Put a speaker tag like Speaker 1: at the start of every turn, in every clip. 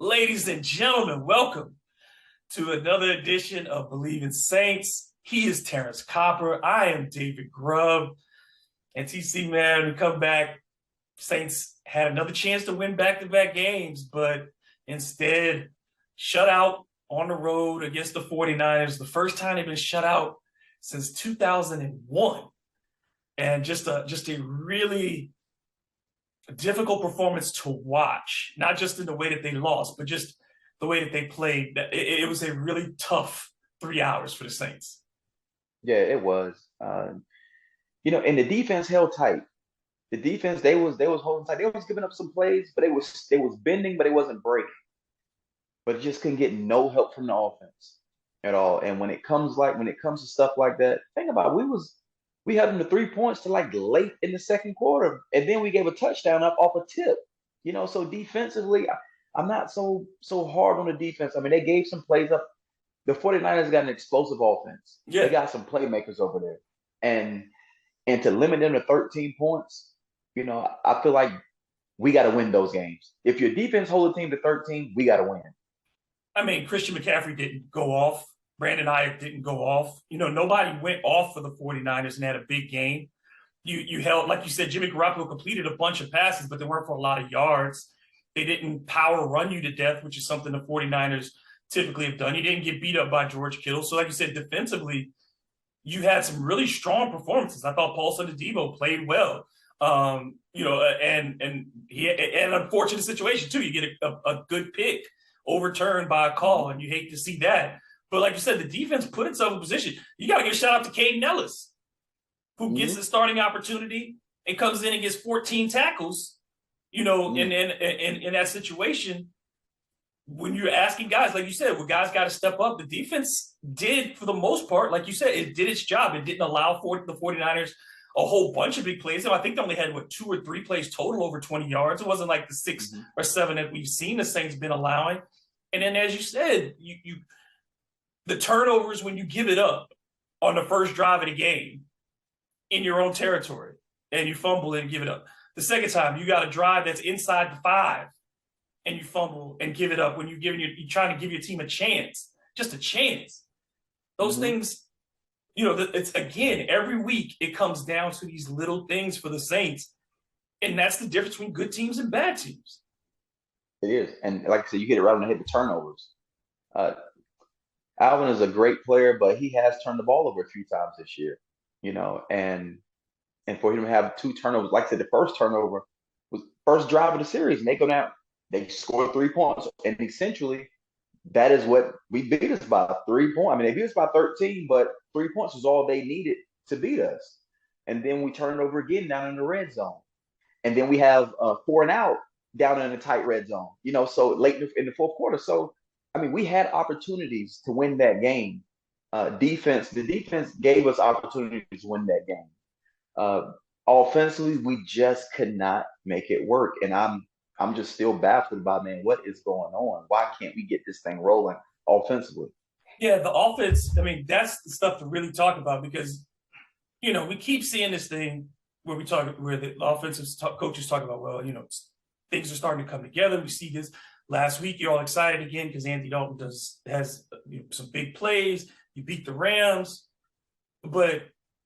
Speaker 1: Ladies and gentlemen, welcome to another edition of Believe in Saints. He is Terrence Copper. I am David Grubb. And TC, man, we come back. Saints had another chance to win back-to-back games, but instead shut out on the road against the 49ers. The first time they've been shut out since 2001. And just a really difficult performance to watch, not just in the way that they lost, but just the way that they played. It was a really tough 3 hours for the Saints.
Speaker 2: Yeah, it was. And the defense held tight. The defense they was holding tight. They was giving up some plays, but they was bending, but it wasn't breaking. But it just couldn't get no help from the offense at all. And when it comes to stuff like that, think about it, we had them to 3 points to like late in the second quarter, and then we gave a touchdown up off a tip. So defensively, I'm not so hard on the defense. I mean, they gave some plays up. The 49ers got an explosive offense. They
Speaker 1: Yeah.
Speaker 2: got some playmakers over there. And to limit them to 13 points, I feel like we got to win those games. If your defense hold a team to 13, we got to win.
Speaker 1: I mean, Christian McCaffrey didn't go off. Brandon Ayuk didn't go off. Nobody went off for the 49ers and had a big game. You held, like you said, Jimmy Garoppolo completed a bunch of passes, but they weren't for a lot of yards. They didn't power run you to death, which is something the 49ers typically have done. You didn't get beat up by George Kittle. So like you said, defensively, you had some really strong performances. I thought Paul Debo played well. And he had an unfortunate situation too. You get a good pick overturned by a call, and you hate to see that. But like you said, the defense put itself in position. You got to give a shout out to Caden Ellis, who gets the starting opportunity and comes in and gets 14 tackles. In that situation, when you're asking guys, like you said, well, guys got to step up. The defense did, for the most part, like you said, it did its job. It didn't allow for the 49ers a whole bunch of big plays. I think they only had, 2 or 3 plays total over 20 yards. It wasn't like the 6 or 7 that we've seen the Saints been allowing. And then, as you said, the turnovers when you give it up on the first drive of the game in your own territory and you fumble and give it up. The second time, you got a drive that's inside the 5 and you fumble and give it up when you're trying to give your team a chance, just a chance. Those things, it's again, every week it comes down to these little things for the Saints. And that's the difference between good teams and bad teams.
Speaker 2: It is. And like I said, you hit it right on the head, the turnovers. Uh, Alvin is a great player, but he has turned the ball over a few times this year, and for him to have 2 turnovers, like I said, the first turnover was first drive of the series, and they go down, they score 3 points, and essentially that is what we beat us by, 3 points. I mean, they beat us by 13, but 3 points was all they needed to beat us. And then we turn it over again down in the red zone, and then we have 4 and out down in the tight red zone, so late in the fourth quarter. So I mean, we had opportunities to win that game. The defense gave us opportunities to win that game. Offensively, we just could not make it work, and I'm just still baffled by, man, what is going on? Why can't we get this thing rolling offensively?
Speaker 1: Yeah, the offense, I mean, that's the stuff to really talk about because, we keep seeing this thing where the offensive coaches talk about, well, things are starting to come together. We see this last week. You're all excited again because Andy Dalton has some big plays. You beat the Rams. But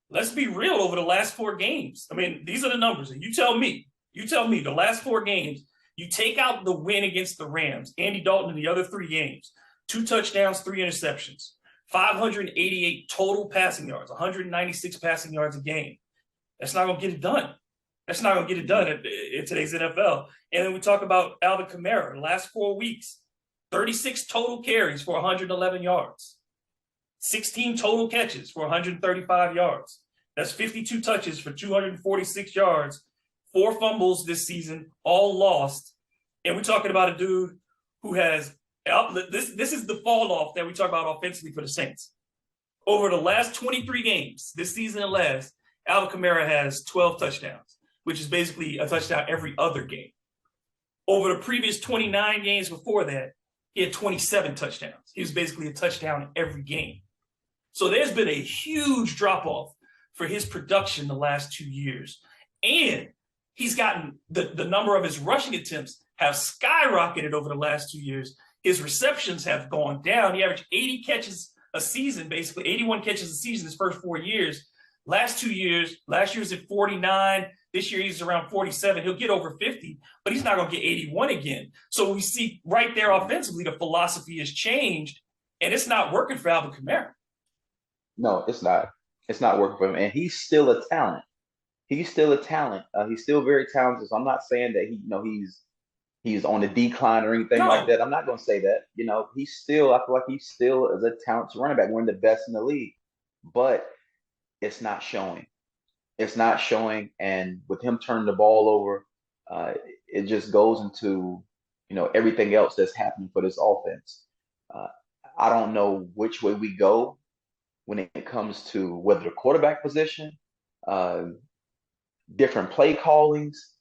Speaker 1: let's be real, over the last 4 games. I mean, these are the numbers. And you tell me, the last 4 games, you take out the win against the Rams, Andy Dalton in the other 3 games, 2 touchdowns, 3 interceptions, 588 total passing yards, 196 passing yards a game. That's not going to get it done. That's not going to get it done in today's NFL. And then we talk about Alvin Kamara. The last 4 weeks, 36 total carries for 111 yards, 16 total catches for 135 yards. That's 52 touches for 246 yards, 4 fumbles this season, all lost. And we're talking about a dude who has this is the fall off that we talk about offensively for the Saints. Over the last 23 games, this season and last, Alvin Kamara has 12 touchdowns, which is basically a touchdown every other game. Over the previous 29 games before that, he had 27 touchdowns. He was basically a touchdown every game. So there's been a huge drop-off for his production the last 2 years. And he's gotten the number of his rushing attempts have skyrocketed over the last 2 years. His receptions have gone down. He averaged 80 catches a season, basically 81 catches a season his first 4 years. Last 2 years, last year was at 49. This year he's around 47. He'll get over 50, but he's not going to get 81 again. So we see right there offensively, the philosophy has changed, and it's not working for Alvin Kamara.
Speaker 2: No, it's not. It's not working for him, and he's still a talent. He's still a talent. He's still very talented. So I'm not saying that he's on the decline or anything like
Speaker 1: No,
Speaker 2: that. I'm not going to say that. He's still. I feel like he's still is a talented running back, one of the best in the league, but it's not showing. It's not showing, and with him turning the ball over, it just goes into everything else that's happening for this offense. Uh, I don't know which way we go when it comes to whether the quarterback position, uh, different play callings.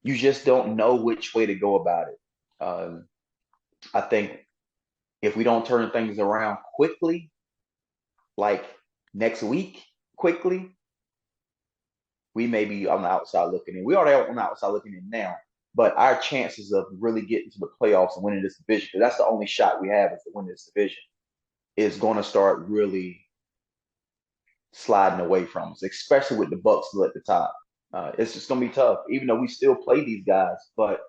Speaker 2: You just don't know which way to go about it. I think if we don't turn things around quickly, like next week, quickly, we may be on the outside looking in. We already are on the outside looking in now, but our chances of really getting to the playoffs and winning this division, because that's the only shot we have is to win this division, is going to start really sliding away from us, especially with the Bucks still at the top. It's just going to be tough, even though we still play these guys, but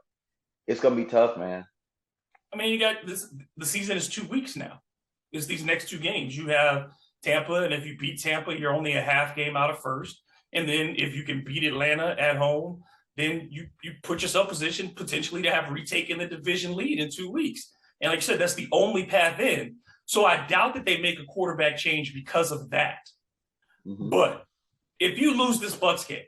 Speaker 2: it's going to be tough, man.
Speaker 1: I mean, you got this. The season is 2 weeks now. It's these next two games. You have Tampa, and if you beat Tampa, you're only a half game out of first. And then if you can beat Atlanta at home, then you put yourself in position potentially to have retaken the division lead in 2 weeks. And like I said, that's the only path in. So I doubt that they make a quarterback change because of that.
Speaker 2: Mm-hmm.
Speaker 1: But if you lose this Bucks game,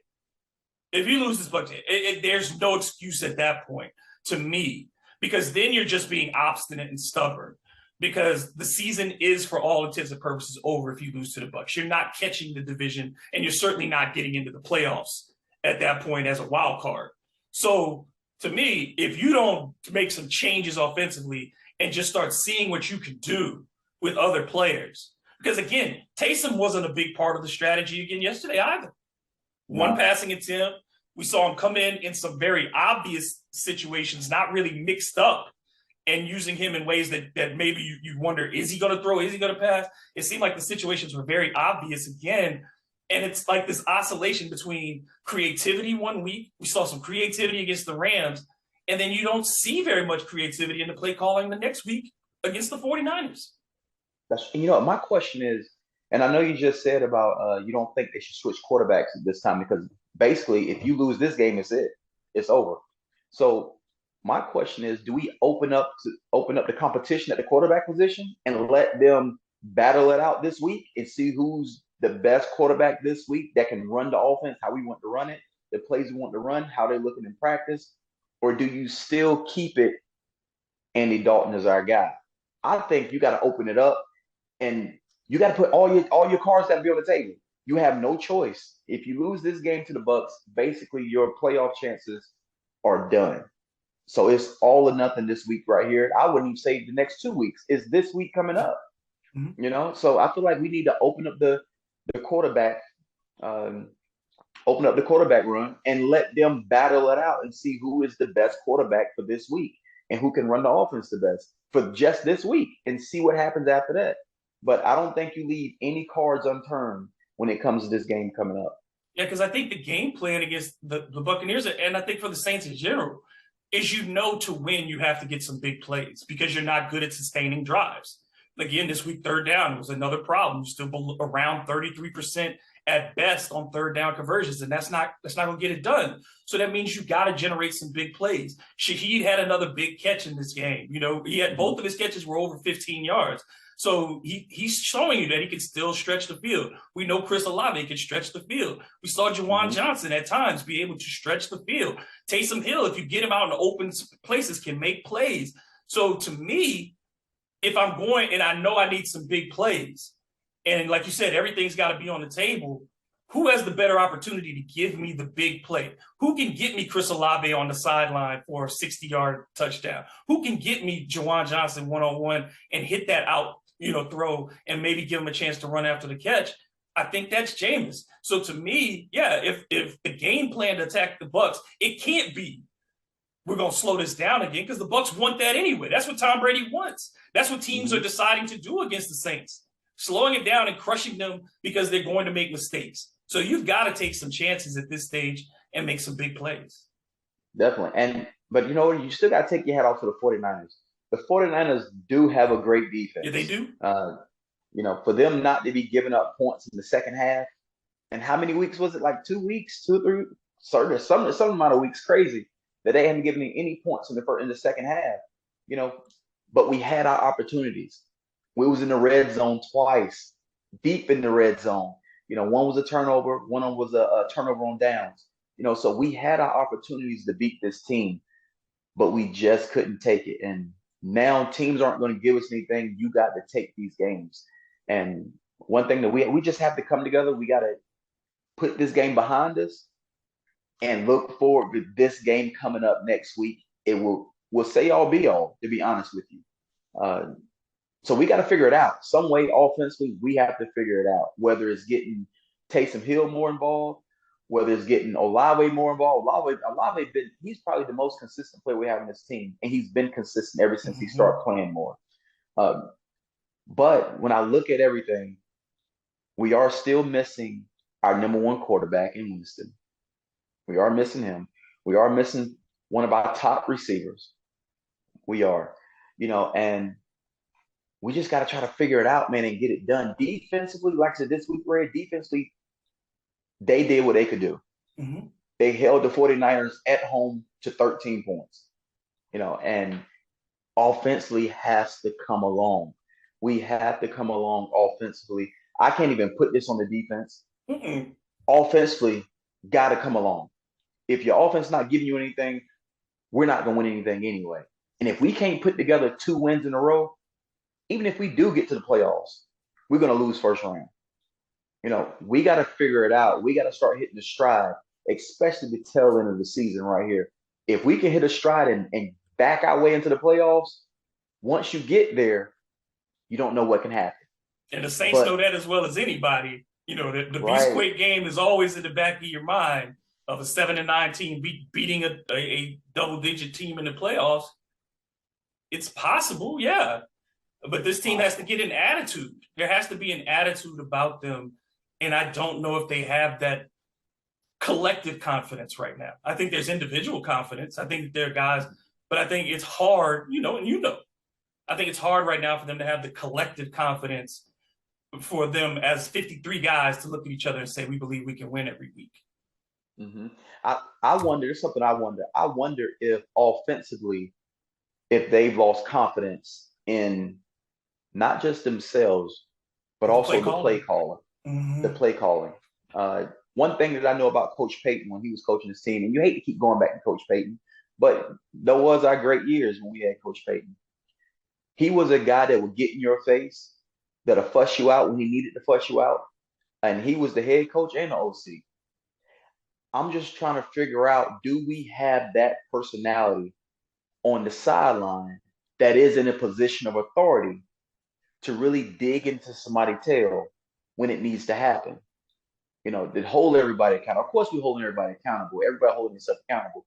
Speaker 1: there's no excuse at that point to me, because then you're just being obstinate and stubborn. Because the season is, for all intents and purposes, over if you lose to the Bucks. You're not catching the division, and you're certainly not getting into the playoffs at that point as a wild card. So, to me, if you don't make some changes offensively and just start seeing what you can do with other players, because again, Taysom wasn't a big part of the strategy again yesterday either. One passing attempt, we saw him come in some very obvious situations, not really mixed up, and using him in ways that maybe you wonder, is he going to throw? Is he going to pass? It seemed like the situations were very obvious again. And it's like this oscillation between creativity 1 week. We saw some creativity against the Rams. And then you don't see very much creativity in the play calling the next week against the 49ers.
Speaker 2: My question is, and I know you just said about you don't think they should switch quarterbacks at this time, because basically if you lose this game, it's over. So my question is, do we open up the competition at the quarterback position and let them battle it out this week and see who's the best quarterback this week that can run the offense, how we want to run it, the plays we want to run, how they're looking in practice? Or do you still keep it Andy Dalton as our guy? I think you got to open it up, and you got to put all your cards got to be on the table. You have no choice. If you lose this game to the Bucks, basically your playoff chances are done. So it's all or nothing this week right here. I wouldn't even say the next 2 weeks. It's this week coming up.
Speaker 1: Mm-hmm.
Speaker 2: So I feel like we need to open up the quarterback, open up the quarterback run and let them battle it out and see who is the best quarterback for this week and who can run the offense the best for just this week, and see what happens after that. But I don't think you leave any cards unturned when it comes to this game coming up.
Speaker 1: Yeah, because I think the game plan against the Buccaneers, and I think for the Saints in general, is to win, you have to get some big plays because you're not good at sustaining drives. Again, this week, third down was another problem. Still around 33% at best on third down conversions, and that's not going to get it done. So that means you got to generate some big plays. Shaheed had another big catch in this game. He had both of his catches were over 15 yards. So he's showing you that he can still stretch the field. We know Chris Olave can stretch the field. We saw Juwan Johnson at times be able to stretch the field. Taysom Hill, if you get him out in open places, can make plays. So to me, if I'm going and I know I need some big plays, and like you said, everything's got to be on the table, who has the better opportunity to give me the big play? Who can get me Chris Olave on the sideline for a 60-yard touchdown? Who can get me Juwan Johnson one-on-one and hit that out, throw, and maybe give him a chance to run after the catch? I think that's Jameis. So to me, yeah, if the game plan to attack the Bucks, it can't be we're going to slow this down again because the Bucs want that anyway. That's what Tom Brady wants. That's what teams are deciding to do against the Saints, slowing it down and crushing them because they're going to make mistakes. So you've got to take some chances at this stage and make some big plays.
Speaker 2: Definitely. But you know what? You still got to take your hat off to the 49ers. The 49ers do have a great defense.
Speaker 1: Yeah, they do.
Speaker 2: For them not to be giving up points in the second half, and how many weeks was it? Like 2 weeks, 2 or 3, some amount of weeks, crazy that they hadn't given any points in the second half. But we had our opportunities. We was in the red zone twice, deep in the red zone. One was a turnover, one was a turnover on downs. So we had our opportunities to beat this team, but we just couldn't take it. And now teams aren't going to give us anything. You got to take these games. And one thing that we just have to come together. We got to put this game behind us and look forward to this game coming up next week. It will say all be all, to be honest with you. So we got to figure it out. Some way offensively, we have to figure it out, whether it's getting Taysom Hill more involved, whether it's getting Olave more involved. Olave he's probably the most consistent player we have in this team, and he's been consistent ever since he started playing more. But when I look at everything, we are still missing our number one quarterback in Winston. We are missing him. We are missing one of our top receivers. We are, and we just got to try to figure it out, man, and get it done. Defensively, like I said, this week, Red, defensively, they did what they could do.
Speaker 1: Mm-hmm.
Speaker 2: They held the 49ers at home to 13 points, and offensively has to come along. We have to come along offensively. I can't even put this on the defense. Offensively, got to come along. If your offense not giving you anything, we're not going to win anything anyway. And if we can't put together 2 wins in a row, even if we do get to the playoffs, we're going to lose first round. We got to figure it out. We got to start hitting the stride, especially the tail end of the season right here. If we can hit a stride and back our way into the playoffs, once you get there, you don't know what can happen.
Speaker 1: And the Saints know that as well as anybody. The Beastquake game is always in the back of your mind of a 7-9 team beating a double-digit team in the playoffs. It's possible, yeah. But this team has to get an attitude. There has to be an attitude about them. And I don't know if they have that collective confidence right now. I think there's individual confidence. I think they're guys, but I think it's hard, I think it's hard right now for them to have the collective confidence for them as 53 guys to look at each other and say, we believe we can win every week.
Speaker 2: Mm-hmm. I wonder, there's something I wonder. I wonder if offensively, if they've lost confidence in not just themselves, but also the play caller. The play calling. One thing that I know about Coach Payton when he was coaching his team, and you hate to keep going back to Coach Payton, but there was our great years when we had Coach Payton. He was a guy that would get in your face, that'll fuss you out when he needed to fuss you out, and he was the head coach and the OC. I'm just trying to figure out, do we have that personality on the sideline that is in a position of authority to really dig into somebody's tail when it needs to happen? To hold everybody accountable. Of course, we're holding everybody accountable. Everybody holding themselves accountable.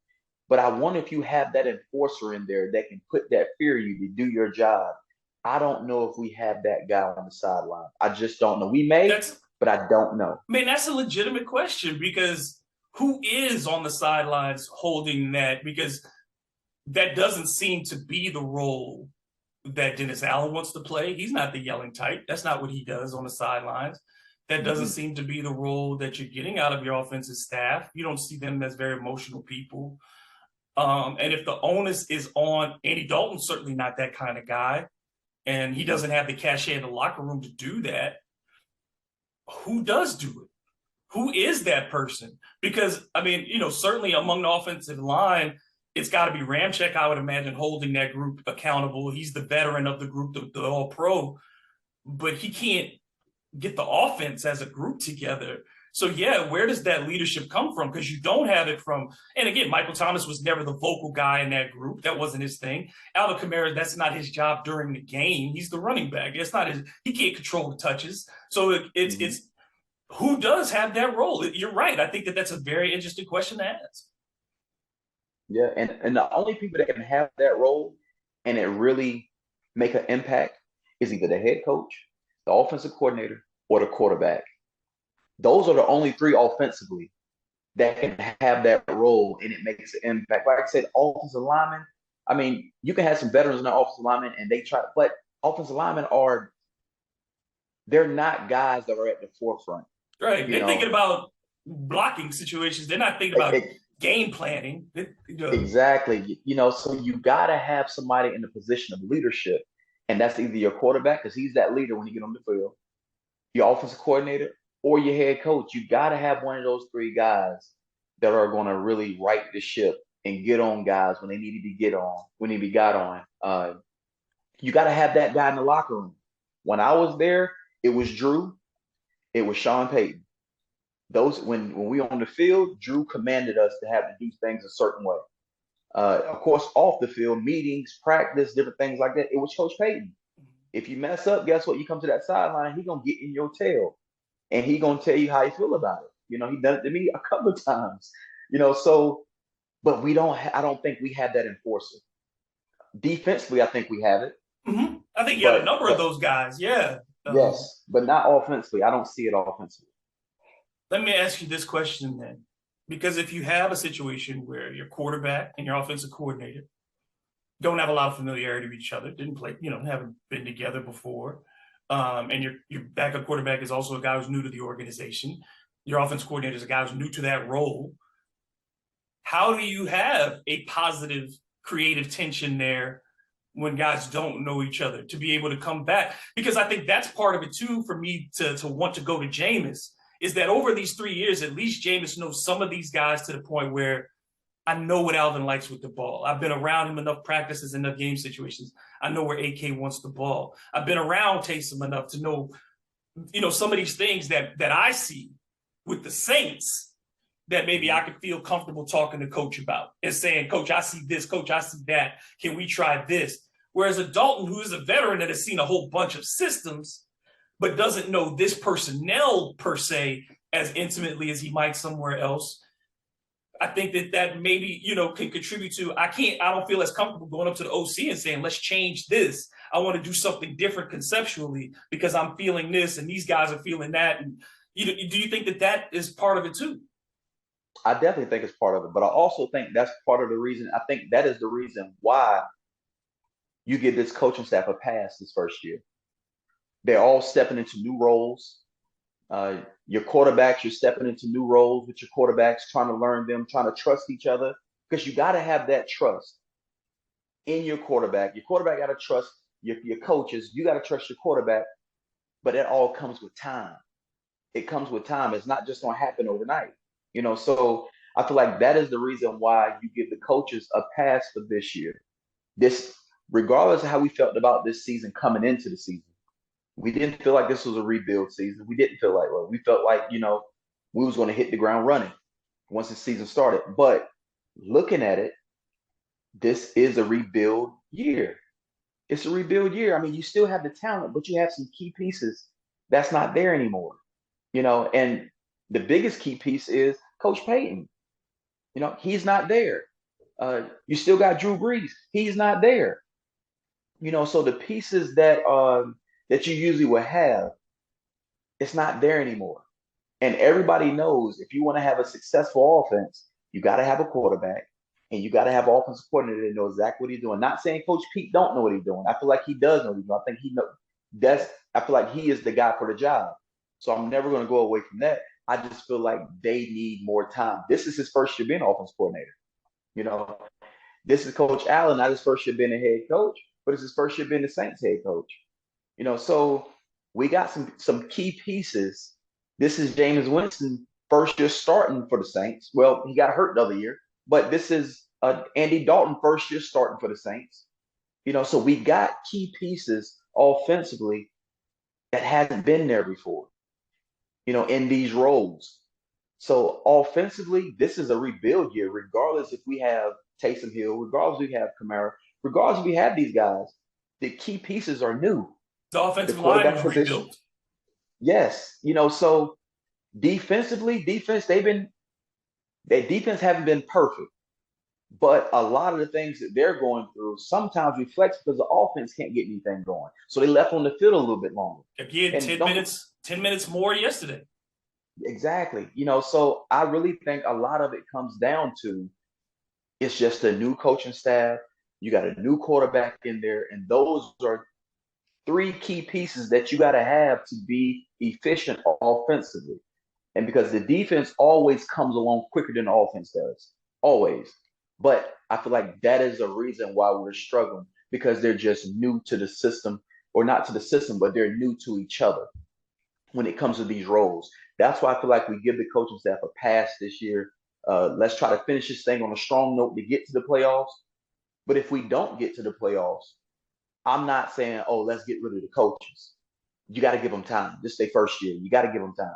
Speaker 2: But I wonder if you have that enforcer in there that can put that fear in you to do your job. I don't know if we have that guy on the sideline. I just don't know. We may, but I don't know.
Speaker 1: Man, that's a legitimate question, because who is on the sidelines holding that? Because that doesn't seem to be the role that Dennis Allen wants to play. He's not the yelling type. That's not what he does on the sidelines. That doesn't seem to be the role that you're getting out of your offensive staff. You don't see them as very emotional people. And if the onus is on Andy Dalton, certainly not that kind of guy, and he doesn't have the cachet in the locker room to do that, who does do it? Who is that person? Because, certainly among the offensive line, it's got to be Ramczyk, I would imagine, holding that group accountable. He's the veteran of the group, the all-pro, but he can't get the offense as a group together. So, yeah, where does that leadership come from? Because you don't have it from – and, again, Michael Thomas was never the vocal guy in that group. That wasn't his thing. Alvin Kamara, that's not his job during the game. He's the running back. It's not his – he can't control the touches. So, it's who does have that role? You're right. I think that's a very interesting question to ask.
Speaker 2: Yeah, and the only people that can have that role and it really make an impact is either the head coach, the offensive coordinator, or the quarterback. Those are the only three offensively that can have that role and it makes an impact. Like I said, offensive linemen, I mean, you can have some veterans in the offensive linemen and they try, but offensive linemen are, they're not guys that are at the forefront,
Speaker 1: Right.
Speaker 2: you
Speaker 1: They're thinking
Speaker 2: know.
Speaker 1: about blocking situations. They're not thinking
Speaker 2: E-
Speaker 1: about
Speaker 2: e-
Speaker 1: game planning.
Speaker 2: Exactly. So you got to have somebody in the position of leadership. And that's either your quarterback, because he's that leader when you get on the field, your offensive coordinator, or your head coach. You got to have one of those three guys that are going to really right the ship and get on guys when they need to be get on, when they be got on. You got to have that guy in the locker room. When I was there, it was Drew, it was Sean Payton. Those when we were on the field, Drew commanded us to have to do things a certain way. Of course, off the field, meetings, practice, different things like that. It was Coach Payton. If you mess up, guess what? You come to that sideline, he gonna get in your tail, and he gonna tell you how he feel about it. He done it to me a couple of times. So but we don't. I don't think we have that enforcer. Defensively, I think we have it,
Speaker 1: I think you have a
Speaker 2: but
Speaker 1: number of those guys. Yeah.
Speaker 2: yes, but not offensively. I don't see it offensively.
Speaker 1: Let me ask you this question then. Because if you have a situation where your quarterback and your offensive coordinator don't have a lot of familiarity with each other, didn't play, haven't been together before, and your backup quarterback is also a guy who's new to the organization, your offensive coordinator is a guy who's new to that role, how do you have a positive creative tension there when guys don't know each other to be able to come back? Because I think that's part of it too for me to want to go to Jameis is that over these 3 years, at least Jameis knows some of these guys to the point where I know what Alvin likes with the ball. I've been around him enough practices, enough game situations. I know where AK wants the ball. I've been around Taysom enough to know, some of these things that I see with the Saints that maybe I could feel comfortable talking to coach about and saying, Coach, I see this, Coach, I see that. Can we try this? Whereas a Dalton, who is a veteran that has seen a whole bunch of systems, but doesn't know this personnel per se as intimately as he might somewhere else. I think that maybe, can contribute to, I don't feel as comfortable going up to the OC and saying, let's change this. I want to do something different conceptually because I'm feeling this and these guys are feeling that. And do you think that is part of it too?
Speaker 2: I definitely think it's part of it, but I also think that's part of the reason. I think that is the reason why you give this coaching staff a pass this first year. They're all stepping into new roles. Your quarterbacks, you're stepping into new roles with your quarterbacks, trying to learn them, trying to trust each other, because you got to have that trust in your quarterback. Your quarterback got to trust your coaches. You got to trust your quarterback, but it all comes with time. It comes with time. It's not just going to happen overnight. So I feel like that is the reason why you give the coaches a pass for this year. This, regardless of how we felt about this season coming into the season, we didn't feel like this was a rebuild season. We didn't feel like, well, we felt like, we was going to hit the ground running once the season started. But looking at it, this is a rebuild year. It's a rebuild year. I mean, you still have the talent, but you have some key pieces that's not there anymore. And the biggest key piece is Coach Payton. He's not there. You still got Drew Brees. He's not there. So the pieces that you usually would have, it's not there anymore. And everybody knows if you want to have a successful offense, you got to have a quarterback and you got to have an offensive coordinator that knows exactly what he's doing. Not saying Coach Pete don't know what he's doing. I feel like he does know what he's doing. I think he know I feel like he is the guy for the job. So I'm never going to go away from that. I just feel like they need more time. This is his first year being offense coordinator. You know, this is Coach Allen, not his first year being a head coach, but it's his first year being the Saints head coach. So we got some key pieces. This is Jameis Winston first year starting for the Saints. Well, he got hurt the other year, but this is Andy Dalton first year starting for the Saints. So we got key pieces offensively that hasn't been there before. In these roles. So offensively, this is a rebuild year, regardless if we have Taysom Hill, regardless if we have Kamara, regardless if we have these guys. The key pieces are new.
Speaker 1: The
Speaker 2: The
Speaker 1: offensive line
Speaker 2: quarterback
Speaker 1: was
Speaker 2: position,
Speaker 1: rebuilt.
Speaker 2: yes. So defensively, their defense haven't been perfect, But a lot of the things that they're going through sometimes reflects because the offense can't get anything going. So they left on the field a little bit longer.
Speaker 1: If you had
Speaker 2: And
Speaker 1: 10
Speaker 2: don't
Speaker 1: minutes, 10 minutes more yesterday.
Speaker 2: exactly, so I really think a lot of it comes down to it's just a new coaching staff. You got a new quarterback in there, and those are three key pieces that you got to have to be efficient offensively. And because the defense always comes along quicker than the offense does, always. But I feel like that is a reason why we're struggling because they're just new to the system, or not to the system, but they're new to each other when it comes to these roles. That's why I feel like we give the coaching staff a pass this year. Let's try to finish this thing on a strong note to get to the playoffs. But if we don't get to the playoffs, I'm not saying, oh, let's get rid of the coaches. You got to give them time. This is their first year. You got to give them time.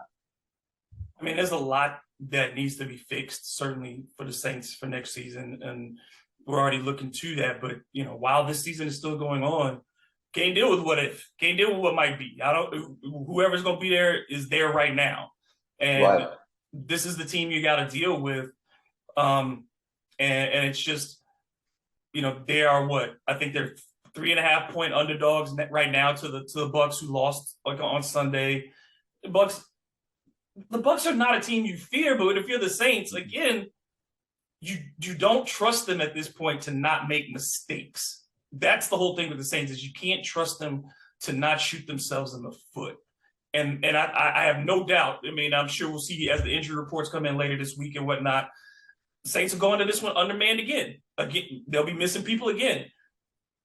Speaker 1: I mean, there's a lot that needs to be fixed, certainly for the Saints for next season. And we're already looking to that. But, while this season is still going on, can't deal with what if, can't deal with what might be. Whoever's going to be there is there right now. And
Speaker 2: Right.
Speaker 1: this is the team you got to deal with. And it's just, they are what? I think they're 3.5 point underdogs right now to the Bucks, who lost like on Sunday. The Bucks are not a team you fear, but if you're the Saints, again, you don't trust them at this point to not make mistakes. That's the whole thing with the Saints, is you can't trust them to not shoot themselves in the foot. And I have no doubt. I mean, I'm sure we'll see as the injury reports come in later this week and whatnot. The Saints are going to this one undermanned again. Again, they'll be missing people again.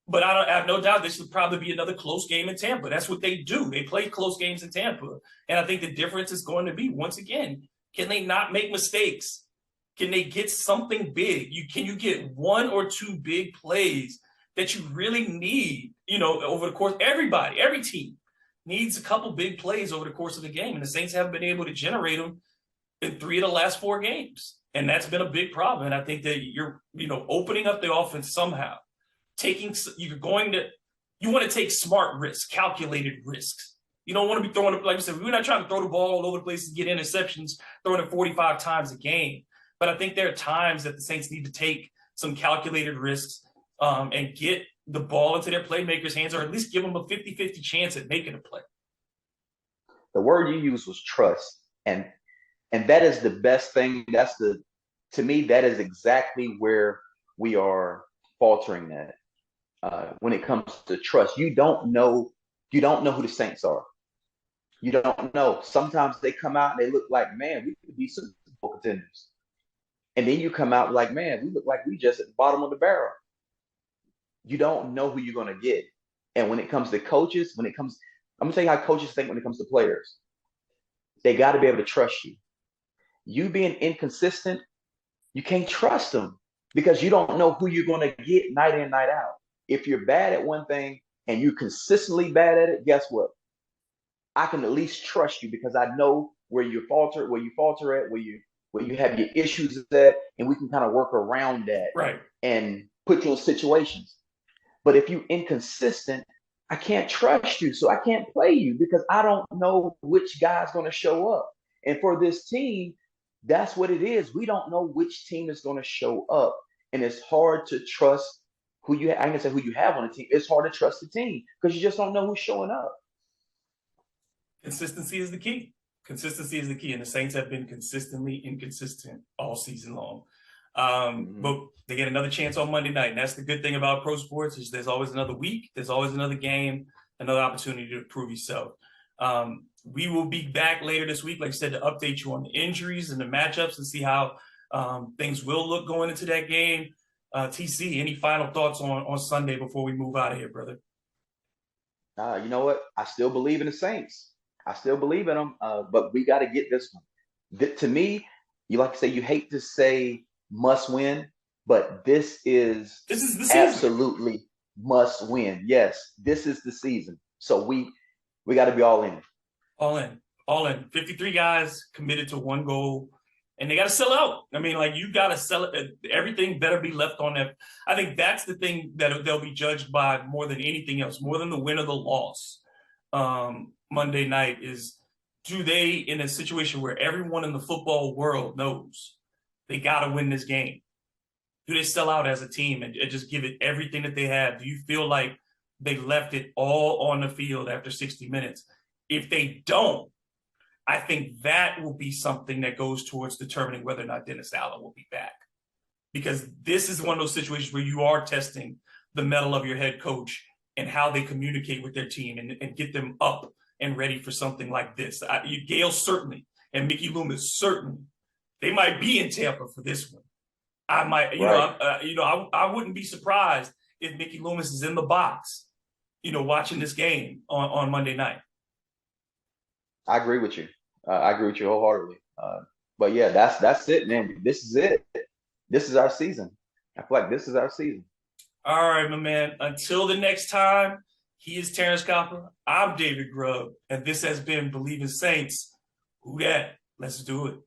Speaker 1: But I have no doubt this would probably be another close game in Tampa. That's what they do. They play close games in Tampa. And I think the difference is going to be, once again, can they not make mistakes? Can they get something big? Can you get one or two big plays that you really need, over the course? Every team needs a couple big plays over the course of the game. And the Saints haven't been able to generate them in 3 of the last 4 games. And that's been a big problem. And I think that you're, opening up the offense somehow. You want to take smart risks, calculated risks. You don't want to be throwing it, like I said, we're not trying to throw the ball all over the place and get interceptions, throwing it 45 times a game. But I think there are times that the Saints need to take some calculated risks, and get the ball into their playmakers' hands, or at least give them a 50-50 chance at making a play.
Speaker 2: The word you used was trust. And that is the best thing. To me, that is exactly where we are faltering at. When it comes to trust, you don't know who the Saints are. You don't know. Sometimes they come out and they look like, man, we could be Super Bowl contenders. And then you come out like, man, we look like we just at the bottom of the barrel. You don't know who you're going to get. And when it comes to coaches, I'm going to tell you how coaches think when it comes to players. They got to be able to trust you. You being inconsistent, you can't trust them because you don't know who you're going to get night in, night out. If you're bad at one thing and you're consistently bad at it, guess what? I can at least trust you because I know where you falter at, where you have your issues at, and we can kind of work around that
Speaker 1: Right.
Speaker 2: and put you in situations. But if you're inconsistent, I can't trust you. So I can't play you because I don't know which guy's going to show up. And for this team, that's what it is. We don't know which team is going to show up. And it's hard to trust I can say who you have on the team. It's hard to trust the team because you just don't know who's showing up.
Speaker 1: Consistency is the key. Consistency is the key, and the Saints have been consistently inconsistent all season long. But they get another chance on Monday night, and that's the good thing about pro sports, is there's always another week, there's always another game, another opportunity to prove yourself. We will be back later this week, like I said, to update you on the injuries and the matchups and see how things will look going into that game. TC, any final thoughts on Sunday before we move out of here, brother?
Speaker 2: You know what? I still believe in the Saints. I still believe in them, but we got to get this one. To me, you like to say you hate to say must win, but
Speaker 1: This is the season.
Speaker 2: absolutely must win. Yes, this is the season. So we got to be all in.
Speaker 1: All in, all in. 53 guys committed to one goal, and they got to sell out. I mean, like, you got to sell it. Everything better be left on that. I think that's the thing that they'll be judged by more than anything else, more than the win or the loss. Monday night is, do they, in a situation where everyone in the football world knows they got to win this game, Do they sell out as a team and just give it everything that they have? Do you feel like they left it all on the field after 60 minutes? If they don't, I think that will be something that goes towards determining whether or not Dennis Allen will be back. Because this is one of those situations where you are testing the mettle of your head coach and how they communicate with their team and get them up and ready for something like this. Gale certainly and Mickey Loomis certainly, they might be in Tampa for this one. I might, I wouldn't be surprised if Mickey Loomis is in the box, watching this game on Monday night.
Speaker 2: I agree with you. I agree with you wholeheartedly. But yeah, that's it, man. This is it. This is our season. I feel like this is our season.
Speaker 1: All right, my man. Until the next time, he is Terrence Copper. I'm David Grubb, and this has been Believing Saints. Who dat? Let's do it.